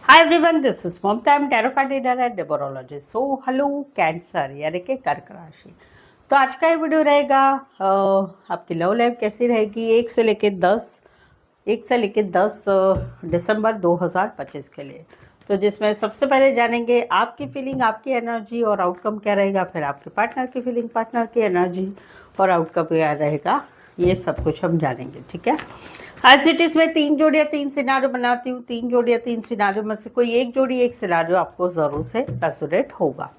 Hi everyone, this is Mamta. I'm tarot card reader and numerologist. So hello cancer यानी कि कर्क राशि। तो आज का ये वीडियो रहेगा आपकी लव लाइफ कैसी रहेगी 1 से लेके 10 दिसंबर 2025 के लिए। तो जिसमें सबसे पहले जानेंगे आपकी फीलिंग, आपकी एनर्जी और आउटकम क्या रहेगा, फिर आपके पार्टनर की फीलिंग, पार्टनर की एनर्जी और आउटकम क्या रहेगा, ये सब कुछ हम जानेंगे। ठीक है, एज इट इज़ मैं 3 सिनारियो बनाती हूँ। 3 सिनारियो में से कोई एक सिनारियो आपको ज़रूर से रेजोनेट होगा।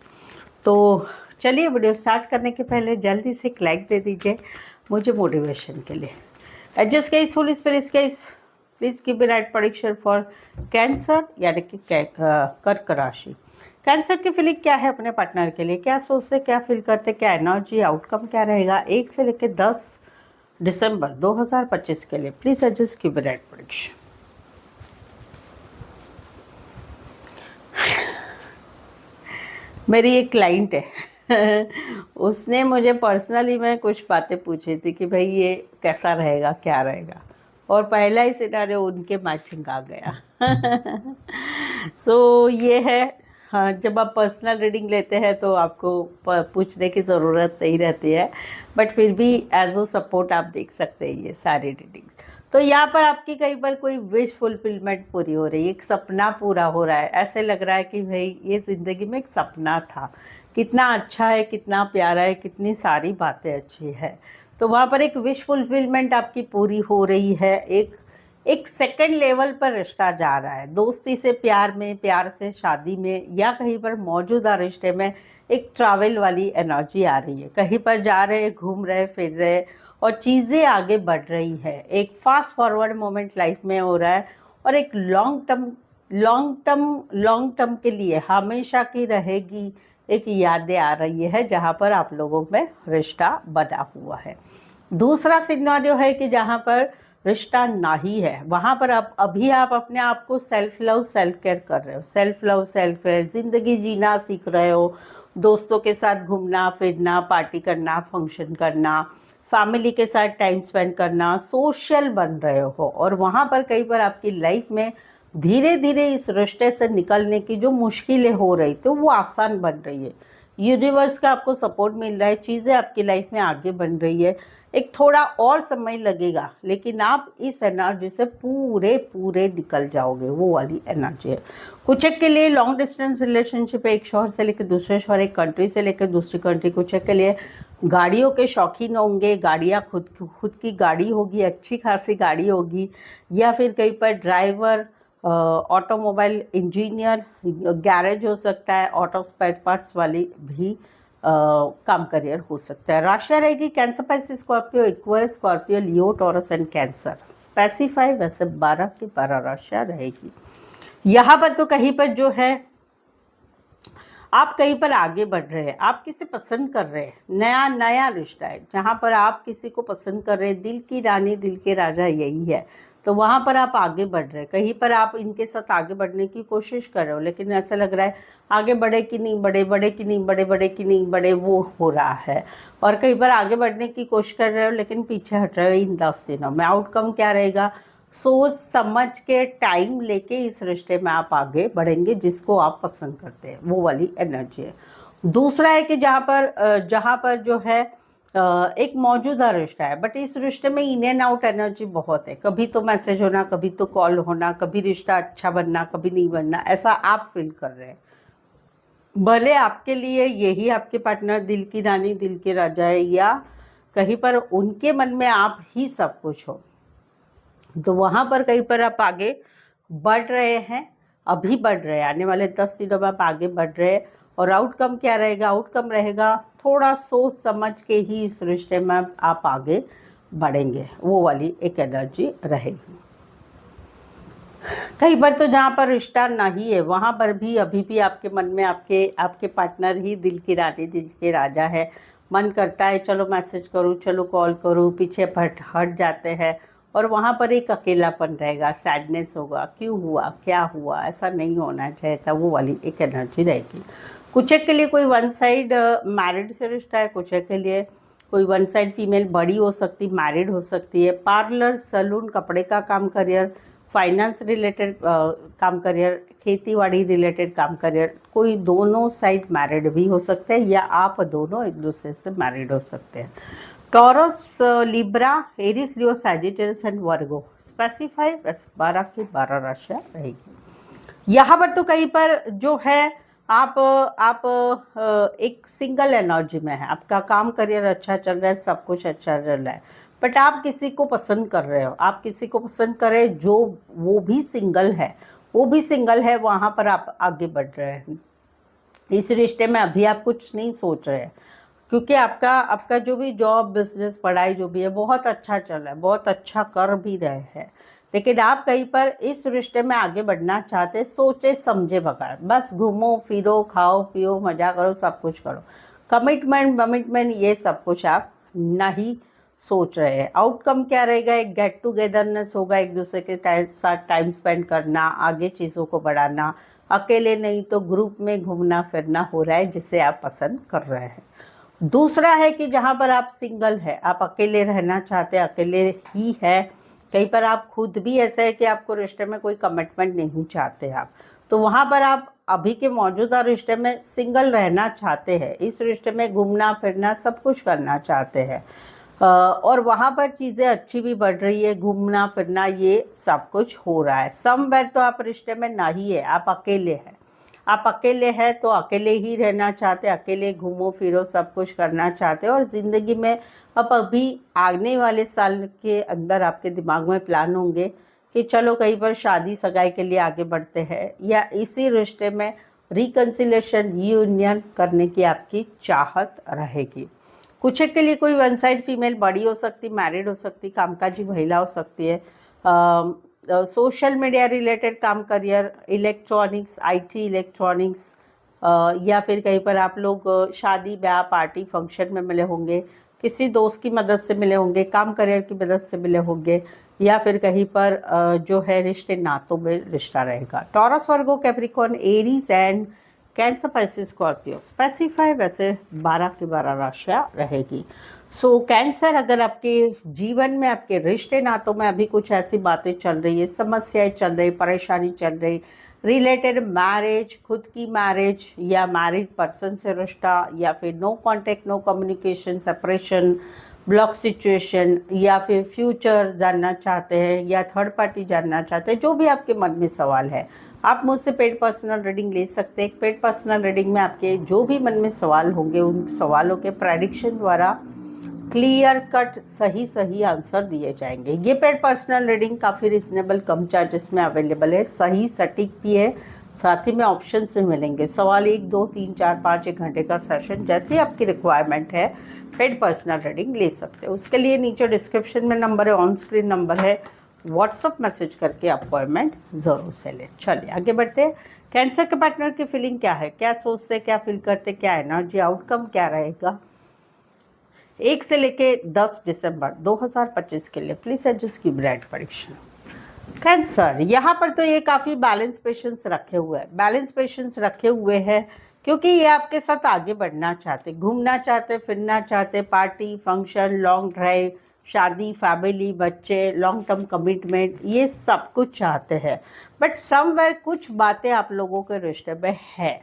तो चलिए वीडियो स्टार्ट करने के पहले जल्दी से एक लाइक दे दीजिए मुझे मोटिवेशन के लिए। Adjust guys, Holi spirit guys, please give me right prediction for cancer यानी कि कर्क राशि। कैंसर की फीलिंग क्या है अपने पार्टनर के लिए, क्या सोचते, क्या फील करते, क्या एनर्जी, आउटकम क्या रहेगा 1 से लेकर 10 दिसंबर 2025 के लिए। Please adjust give me right prediction. मेरी एक क्लाइंट है उसने मुझे पर्सनली में कुछ बातें पूछी थी कि भाई ये कैसा रहेगा, क्या रहेगा, और पहला ही सिनारियो उनके मैचिंग आ गया सो ये है। हाँ, जब आप पर्सनल रीडिंग लेते हैं तो आपको पूछने की ज़रूरत नहीं रहती है, बट फिर भी एज अ सपोर्ट आप देख सकते हैं ये सारी रीडिंग्स। तो यहाँ पर आपकी कई बार कोई विश फुलफिलमेंट पूरी हो रही है, एक सपना पूरा हो रहा है। ऐसे लग रहा है कि भाई ये ज़िंदगी में एक सपना था, कितना अच्छा है, कितना प्यारा है, कितनी सारी बातें अच्छी है। तो वहाँ पर एक विश फुलफिलमेंट आपकी पूरी हो रही है। एक सेकंड लेवल पर रिश्ता जा रहा है, दोस्ती से प्यार में, प्यार से शादी में, या कहीं पर मौजूदा रिश्ते में एक ट्रैवल वाली एनर्जी आ रही है। कहीं पर जा रहे, घूम रहे, फिर रहे और चीज़ें आगे बढ़ रही है। एक फास्ट फॉरवर्ड मोमेंट लाइफ में हो रहा है और एक लॉन्ग टर्म के लिए हमेशा की रहेगी एक यादें आ रही है जहाँ पर आप लोगों में रिश्ता बना हुआ है। दूसरा सिनेरियो है कि जहाँ पर रिश्ता नहीं है, वहाँ पर आप अपने आप को सेल्फ लव सेल्फ केयर कर रहे हो। सेल्फ लव सेल्फ केयर, ज़िंदगी जीना सीख रहे हो, दोस्तों के साथ घूमना फिरना, पार्टी करना, फंक्शन करना, फैमिली के साथ टाइम स्पेंड करना, सोशल बन रहे हो। और वहाँ पर कई बार आपकी लाइफ में धीरे धीरे इस रिश्ते से निकलने की जो मुश्किलें हो रही थी वो आसान बन रही है। यूनिवर्स का आपको सपोर्ट मिल रहा है, चीज़ें आपकी लाइफ में आगे बढ़ रही है। एक थोड़ा और समय लगेगा लेकिन आप इस एनर्जी से पूरे पूरे निकल जाओगे, वो वाली एनर्जी है। कुछ एक के लिए लॉन्ग डिस्टेंस रिलेशनशिप है, एक शहर से लेकर दूसरे शहर, एक कंट्री से लेकर दूसरी कंट्री। कुछ एक के लिए गाड़ियों के शौकीन होंगे, गाड़ियाँ खुद की गाड़ी होगी, अच्छी खासी गाड़ी होगी, या फिर कहीं पर ड्राइवर, ऑटोमोबाइल इंजीनियर, गैरेज हो सकता है, ऑटो स्पेयर पार्ट्स वाली भी काम करियर हो सकता है। राशि रहेगी cancer, Pisces, Scorpio, Aquarius, Scorpio, Leo, taurus and cancer. Specify वैसे 12 की 12 राशियाँ रहेगी। यहाँ पर तो कहीं पर जो है आप कहीं पर आगे बढ़ रहे हैं, आप किसी पसंद कर रहे हैं, नया नया रिश्ता है जहाँ पर आप किसी को पसंद कर रहे हैं। दिल की रानी दिल के राजा यही है, तो वहाँ पर आप आगे बढ़ रहे हैं। कहीं पर आप इनके साथ आगे बढ़ने की कोशिश कर रहे हो लेकिन ऐसा लग रहा है आगे बढ़े कि नहीं बढ़े, बढ़े कि नहीं बढ़े, बढ़े कि नहीं बढ़े, वो हो रहा है। और कहीं पर आगे बढ़ने की कोशिश कर रहे हो लेकिन पीछे हट रहे हो इन 10 दिनों में। आउटकम क्या रहेगा, सोच समझ के टाइम लेके इस रिश्ते में आप आगे बढ़ेंगे जिसको आप पसंद करते हैं, वो वाली एनर्जी है। दूसरा है कि जहाँ पर जो है एक मौजूदा रिश्ता है, बट इस रिश्ते में इन एंड आउट एनर्जी बहुत है। कभी तो मैसेज होना, कभी तो कॉल होना, कभी रिश्ता अच्छा बनना, कभी नहीं बनना, ऐसा आप फील कर रहे हैं। भले आपके लिए यही आपके पार्टनर दिल की रानी दिल के राजा है, या कहीं पर उनके मन में आप ही सब कुछ हो, तो वहाँ पर कहीं पर आप आगे बढ़ रहे हैं, अभी बढ़ रहे हैं। आने वाले 10 दिनों में आप आगे बढ़ रहे हैं। और आउटकम क्या रहेगा, आउटकम रहेगा थोड़ा सोच समझ के ही इस रिश्ते में आप आगे बढ़ेंगे, वो वाली एक एनर्जी रहेगी। कई बार तो जहाँ पर रिश्ता नहीं है वहाँ पर भी अभी भी आपके मन में आपके पार्टनर ही दिल की रानी दिल के राजा है। मन करता है चलो मैसेज करूँ, चलो कॉल करूँ, पीछे हट जाते हैं और वहाँ पर एक अकेलापन रहेगा, सैडनेस होगा, क्यों हुआ, क्या हुआ, ऐसा नहीं होना चाहिए था, वो वाली एक एनर्जी रहेगी। कुछ एक के लिए कोई वन साइड मैरिड से रिश्ता है, कुछ एक के लिए कोई वन साइड फीमेल बड़ी हो सकती, मैरिड हो सकती है। पार्लर, सैलून, कपड़े का काम, करियर, फाइनेंस रिलेटेड काम करियर, खेतीबाड़ी रिलेटेड काम करियर, कोई दोनों साइड मैरिड भी हो सकते हैं या आप दोनों एक दूसरे से मैरिड हो सकते हैं। Taurus, Libra, Aries, Leo, Sagittarius and Virgo specify, बस 12 की 12 राशियाँ रहेगी। यहाँ पर तो कहीं पर जो है आप एक सिंगल एनर्जी में है, आपका काम करियर अच्छा चल रहा है, सब कुछ अच्छा चल रहा है, बट आप किसी को पसंद कर रहे हो, आप किसी को पसंद कर रहे जो वो भी सिंगल है, वो भी सिंगल है, वहाँ पर आप आगे बढ़ रहे हैं। इस रिश्ते में अभी आप कुछ नहीं सोच रहे हैं, क्योंकि आपका जो भी जॉब, बिजनेस, पढ़ाई जो भी है बहुत अच्छा चल रहा है, बहुत अच्छा कर भी रहे हैं, लेकिन आप कहीं पर इस रिश्ते में आगे बढ़ना चाहते, सोचे समझे बगैर, बस घूमो फिरो, खाओ पियो, मजा करो, सब कुछ करो, कमिटमेंट ये सब कुछ आप नहीं सोच रहे हैं। आउटकम क्या रहेगा? एक गेट टुगेदरनेस होगा, एक दूसरे के साथ टाइम स्पेंड करना, आगे चीज़ों को बढ़ाना, अकेले नहीं तो ग्रुप में घूमना फिरना हो रहा है, जिसे आप पसंद कर रहे हैं। दूसरा है कि जहाँ पर आप सिंगल है, आप अकेले रहना चाहते हैं, अकेले ही है, कहीं पर आप खुद भी ऐसा है कि आपको रिश्ते में कोई कमिटमेंट नहीं चाहते आप, तो वहाँ पर आप अभी के मौजूदा रिश्ते में सिंगल रहना चाहते हैं, इस रिश्ते में घूमना फिरना सब कुछ करना चाहते हैं, और वहाँ पर चीज़ें अच्छी भी बढ़ रही है, घूमना फिरना ये सब कुछ हो रहा है। समवेयर तो आप रिश्ते में नहीं है, आप अकेले हैं, आप अकेले हैं तो अकेले ही रहना चाहते, अकेले घूमो फिरो सब कुछ करना चाहते, और ज़िंदगी में अब अभी आने वाले साल के अंदर आपके दिमाग में प्लान होंगे कि चलो कहीं पर शादी सगाई के लिए आगे बढ़ते हैं, या इसी रिश्ते में रिकन्सिलेशन, रीयूनियन करने की आपकी चाहत रहेगी। कुछ के लिए कोई वन साइड फीमेल बड़ी हो सकती, मैरिड हो सकती, कामकाजी महिला हो सकती है, सोशल मीडिया रिलेटेड काम करियर, इलेक्ट्रॉनिक्स, आईटी इलेक्ट्रॉनिक्स, या फिर कहीं पर आप लोग शादी ब्याह पार्टी फंक्शन में मिले होंगे, किसी दोस्त की मदद से मिले होंगे, काम करियर की मदद से मिले होंगे, या फिर कहीं पर जो है रिश्ते नातों में रिश्ता रहेगा। Taurus, Virgo, Capricorn, Aries and cancer, Pisces, Scorpio specify, वैसे 12 की 12 राशियाँ रहेगी। सो कैंसर, अगर आपके जीवन में, आपके रिश्ते नातों में अभी कुछ ऐसी बातें चल रही है, समस्याएं चल रही, परेशानी चल रही, रिलेटेड मैरिज, खुद की मैरिज या मैरिड पर्सन से रिश्ता, या फिर no contact, no communication, separation, block situation, या फिर फ्यूचर जानना चाहते हैं, या थर्ड पार्टी जानना चाहते हैं, जो भी आपके मन में सवाल है, आप मुझसे पेड पर्सनल रीडिंग ले सकते हैं। पेड पर्सनल रीडिंग में आपके जो भी मन में सवाल होंगे, उन सवालों के प्रेडिक्शन द्वारा क्लियर कट सही आंसर दिए जाएंगे। ये पेड पर्सनल रीडिंग काफ़ी रिजनेबल कम चार्जेस में अवेलेबल है, सही सटीक भी है, साथ ही में ऑप्शंस भी मिलेंगे। सवाल 1, 2, 3, 4, 5 1 घंटे का सेशन, जैसी आपकी रिक्वायरमेंट है पेड पर्सनल रीडिंग ले सकते हैं। उसके लिए नीचे डिस्क्रिप्शन में नंबर है, ऑन स्क्रीन नंबर है, व्हाट्सअप मैसेज करके अपॉइंटमेंट ज़रूर से लें। चलिए आगे बढ़ते हैं। कैंसर के पार्टनर की फीलिंग क्या है, क्या सोचते, क्या फील करते, क्या एनर्जी, आउटकम क्या रहेगा 1 से लेके 10 दिसंबर 2025 के लिए। प्लीज एडजस्ट की ब्राइट परीक्षा। कैंसर, यहाँ पर तो ये काफ़ी बैलेंस पेशेंस रखे हुए हैं, बैलेंस पेशेंस रखे हुए हैं, क्योंकि ये आपके साथ आगे बढ़ना चाहते, घूमना चाहते, फिरना चाहते, पार्टी फंक्शन, लॉन्ग ड्राइव, शादी, फैमिली, बच्चे, लॉन्ग टर्म कमिटमेंट, ये सब कुछ चाहते हैं, बट समवेयर कुछ बातें आप लोगों के रिश्ते में है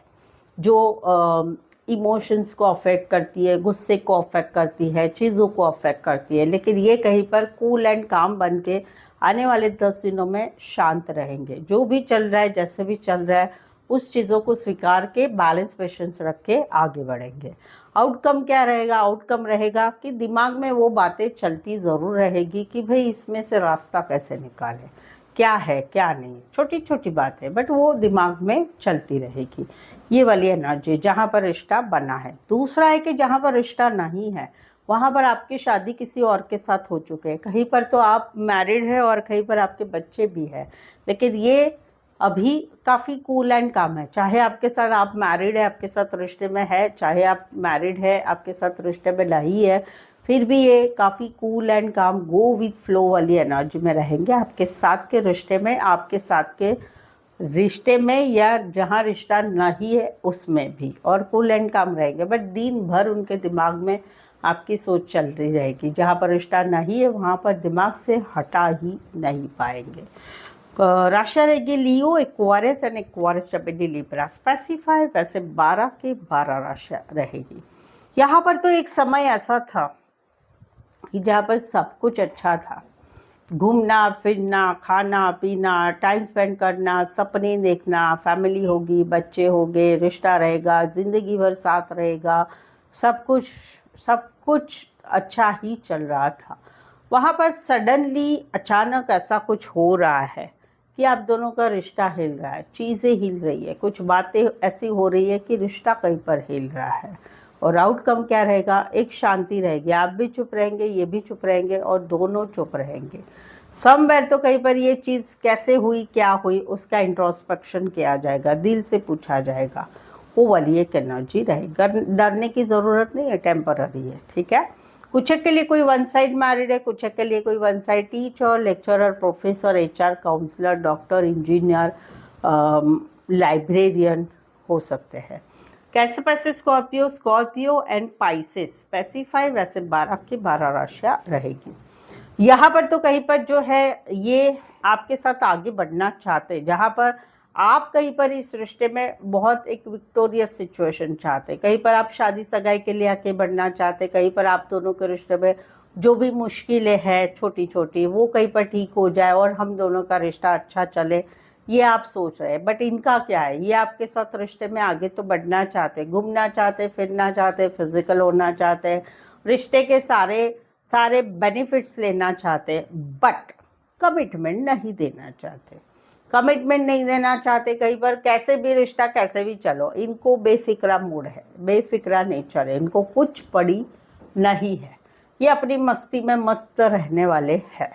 जो इमोशंस को अफेक्ट करती है, गुस्से को अफेक्ट करती है, चीज़ों को अफेक्ट करती है, लेकिन ये कहीं पर कूल एंड काम बन के आने वाले 10 दिनों में शांत रहेंगे। जो भी चल रहा है, जैसे भी चल रहा है, उस चीज़ों को स्वीकार के बैलेंस पेशेंस रख के आगे बढ़ेंगे। आउटकम क्या रहेगा? आउटकम रहेगा कि दिमाग में वो बातें चलती ज़रूर रहेगी कि भाई इसमें से रास्ता कैसे निकालें, क्या है क्या नहीं, छोटी छोटी बात है, बट वो दिमाग में चलती रहेगी। ये वाली एनर्जी जहाँ पर रिश्ता बना है। दूसरा है कि जहाँ पर रिश्ता नहीं है, वहाँ पर आपकी शादी किसी और के साथ हो चुके हैं, कहीं पर तो आप मैरिड है और कहीं पर आपके बच्चे भी हैं, लेकिन ये अभी काफ़ी कूल एंड काम है। चाहे आपके साथ आप मैरिड है, आपके साथ रिश्ते में है, चाहे आप मैरिड है, आपके साथ रिश्ते में नहीं है, फिर भी ये काफ़ी कूल एंड काम, गो विथ फ्लो वाली एनर्जी में रहेंगे आपके साथ के रिश्ते में, आपके साथ के रिश्ते में, या जहाँ रिश्ता नहीं है उसमें भी, और कूल एंड काम रहेंगे। बट दिन भर उनके दिमाग में आपकी सोच चल रही रहेगी, जहाँ पर रिश्ता नहीं है वहाँ पर दिमाग से हटा ही नहीं पाएंगे। राशि रहेगी लियो, एक्वारियस एंड एक्वारियस जमिनी लिब्रा। स्पेसिफाई वैसे 12 के 12 राशि रहेगी। यहाँ पर तो एक समय ऐसा था कि जहाँ पर सब कुछ अच्छा था, घूमना फिरना, खाना पीना, टाइम स्पेंड करना, सपने देखना, फैमिली होगी, बच्चे होंगे, रिश्ता रहेगा, ज़िंदगी भर साथ रहेगा, सब कुछ अच्छा ही चल रहा था। वहाँ पर सडनली अचानक ऐसा कुछ हो रहा है कि आप दोनों का रिश्ता हिल रहा है, चीज़ें हिल रही है, कुछ बातें ऐसी हो रही है कि रिश्ता कहीं पर हिल रहा है। और आउटकम क्या रहेगा? एक शांति रहेगी, आप भी चुप रहेंगे, ये भी चुप रहेंगे और दोनों चुप रहेंगे। समवेयर तो कहीं पर ये चीज़ कैसे हुई, क्या हुई, उसका इंट्रोस्पेक्शन किया जाएगा, दिल से पूछा जाएगा। वो वाली एक एनर्जी रहेगी। डरने की ज़रूरत नहीं है, टेम्पररी है, ठीक है। कुछ के लिए कोई वन साइड मैरिड है, कुछ के लिए कोई one side teacher, lecturer, professor, HR, counsellor, doctor, engineer, librarian हो सकते हैं। कैंसर पैसे स्कॉर्पियो एंड पाइसेस। स्पेसिफाई वैसे 12 की 12 राशियाँ रहेगी। यहाँ पर तो कहीं पर जो है ये आपके साथ आगे बढ़ना चाहते हैं, जहाँ पर आप कहीं पर इस रिश्ते में बहुत एक विक्टोरियस सिचुएशन चाहते, कहीं पर आप शादी सगाई के लिए आगे बढ़ना चाहते, कहीं पर आप दोनों के रिश्ते में जो भी मुश्किलें हैं छोटी छोटी वो कहीं पर ठीक हो जाए और हम दोनों का रिश्ता अच्छा चले, ये आप सोच रहे हैं। बट इनका क्या है, ये आपके साथ रिश्ते में आगे तो बढ़ना चाहते, घूमना चाहते, फिरना चाहते, फिजिकल होना चाहते, रिश्ते के सारे बेनिफिट्स लेना चाहते, बट कमिटमेंट नहीं देना चाहते। कमिटमेंट नहीं देना चाहते, कहीं पर कैसे भी रिश्ता कैसे भी चलो, इनको बेफिक्रा मूड है, बेफिक्रा नेचर है, इनको कुछ पड़ी नहीं है, ये अपनी मस्ती में मस्त रहने वाले हैं।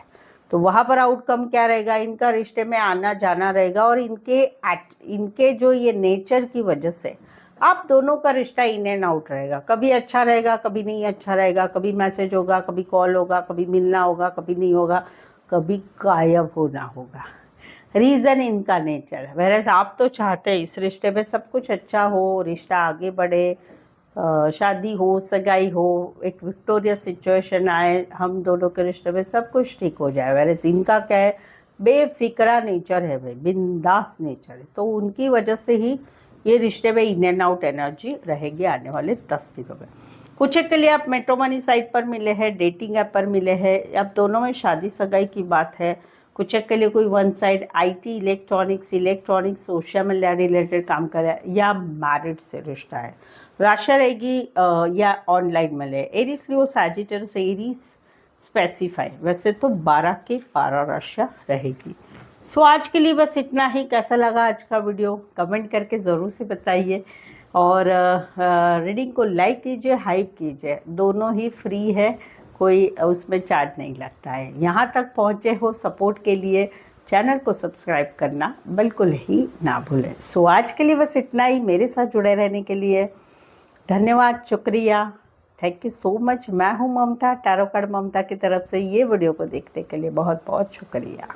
तो वहाँ पर आउटकम क्या रहेगा? इनका रिश्ते में आना जाना रहेगा और इनके जो ये नेचर की वजह से आप दोनों का रिश्ता इन एंड आउट रहेगा। कभी अच्छा रहेगा, कभी नहीं अच्छा रहेगा, कभी मैसेज होगा, कभी कॉल होगा, कभी मिलना होगा, कभी नहीं होगा, कभी गायब होना होगा। रीज़न इनका नेचर है। वैसे आप तो चाहते हैं इस रिश्ते में सब कुछ अच्छा हो, रिश्ता आगे बढ़े, शादी हो, सगाई हो, एक विक्टोरियस सिचुएशन आए, हम दोनों के रिश्ते में सब कुछ ठीक हो जाए। वैसे इनका क्या है? बेफिक्रा नेचर है भाई, बिंदास नेचर है। तो उनकी वजह से ही ये रिश्ते में इन एंड आउट एनर्जी रहेगी आने वाले 10 दिनों में। कुछ के लिए आप मैट्रिमोनी साइट पर मिले हैं, डेटिंग ऐप पर मिले हैं, आप दोनों में शादी सगाई की बात है। कुछ के लिए कोई one side IT, electronics, social media related काम कर रहा है या मैरिड से रिश्ता है। राशि रहेगी या ऑनलाइन मिले, Aries Leo, Sagittarius, Aries. Specify वैसे तो 12 की 12 राशियाँ रहेगी। सो आज के लिए बस इतना ही। कैसा लगा आज का वीडियो कमेंट करके ज़रूर से बताइए और रीडिंग को लाइक कीजिए, हाइप कीजिए, दोनों ही फ्री है, कोई उसमें चार्ज नहीं लगता है। यहाँ तक पहुँचे हो सपोर्ट के लिए चैनल को सब्सक्राइब करना बिल्कुल ही ना भूलें। सो आज के लिए बस इतना ही। मेरे साथ जुड़े रहने के लिए धन्यवाद, शुक्रिया, थैंक यू सो मच। मैं हूँ ममता, टैरो कार्ड ममता की तरफ से। ये वीडियो को देखने के लिए बहुत बहुत शुक्रिया।